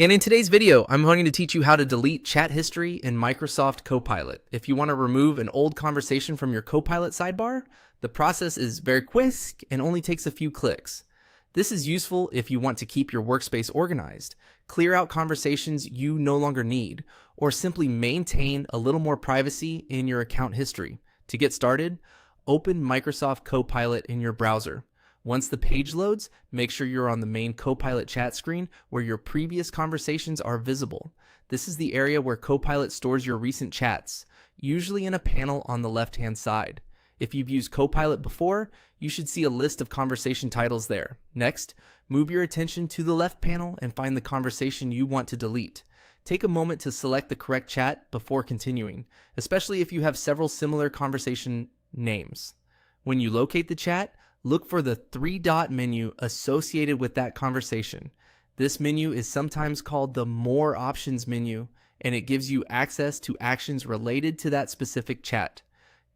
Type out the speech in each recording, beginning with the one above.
And in today's video, I'm going to teach you how to delete chat history in Microsoft Copilot. If you want to remove an old conversation from your Copilot sidebar, the process is very quick and only takes a few clicks. This is useful if you want to keep your workspace organized, clear out conversations you no longer need, or simply maintain a little more privacy in your account history. To get started, open Microsoft Copilot in your browser. Once the page loads, make sure you're on the main Copilot chat screen where your previous conversations are visible. This is the area where Copilot stores your recent chats, usually in a panel on the left-hand side. If you've used Copilot before, you should see a list of conversation titles there. Next, move your attention to the left panel and find the conversation you want to delete. Take a moment to select the correct chat before continuing, especially if you have several similar conversation names. When you locate the chat, look for the three-dot menu associated with that conversation. This menu is sometimes called the More Options menu, and it gives you access to actions related to that specific chat.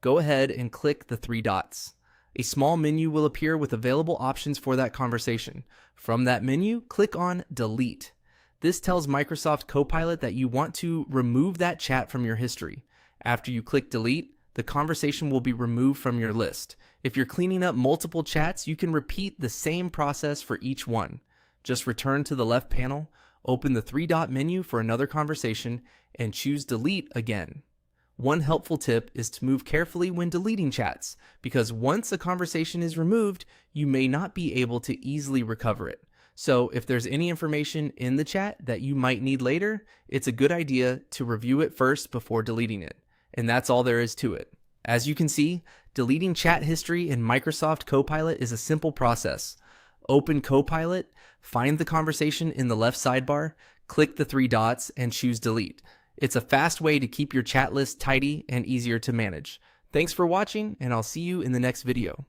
Go ahead and click the three dots. A small menu will appear with available options for that conversation. From that menu, click on Delete. This tells Microsoft Copilot that you want to remove that chat from your history. After you click Delete, the conversation will be removed from your list. If you're cleaning up multiple chats, you can repeat the same process for each one. Just return to the left panel, open the three-dot menu for another conversation, and choose Delete again. One helpful tip is to move carefully when deleting chats, because once a conversation is removed, you may not be able to easily recover it. So if there's any information in the chat that you might need later, it's a good idea to review it first before deleting it. And that's all there is to it. As you can see, deleting chat history in Microsoft Copilot is a simple process. Open Copilot, find the conversation in the left sidebar, click the three dots, and choose Delete. It's a fast way to keep your chat list tidy and easier to manage. Thanks for watching, and I'll see you in the next video.